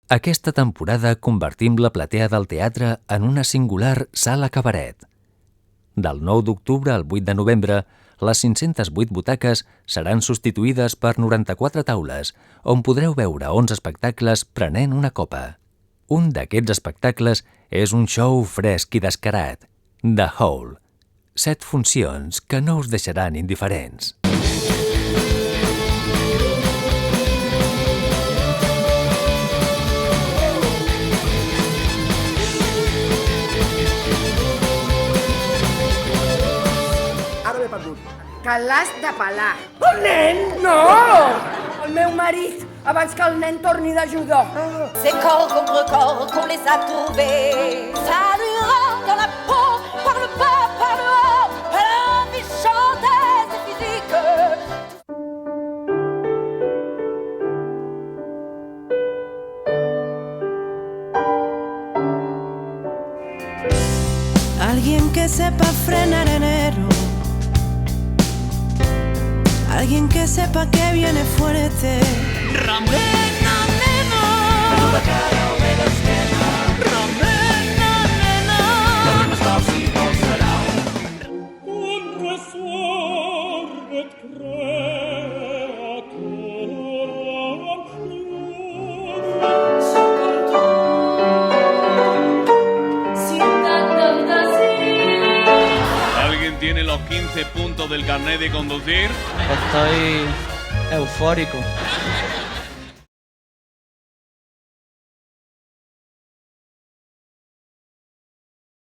Aquesta temporada convertim la platea del teatre en una singular sala cabaret. Del 9 d'octubre al 8 de novembre, les 508 butaques seran substituïdes per 94 taules, on podreu veure 11 espectacles prenent una copa. Un d'aquests espectacles és un show fresc i descarat, The Hole. 7 funcions que no us deixaran indiferents. Que l'has de pelar. Un nen? No! El meu marit, abans que el nen torni de judo. C'est corps contre corps qu'on les a trouvés. Ça lui rend la peau, par le bas, par le haut. Elle a envie de chanter, c'est physique. Alguien que sepa frenar enero. Alguien que sepa que viene fuerte. Ramena, nena. Ramena, nena. Un resort et ¿Alguien tiene los 15 puntos del carnet de conducir? Estoy eufórico.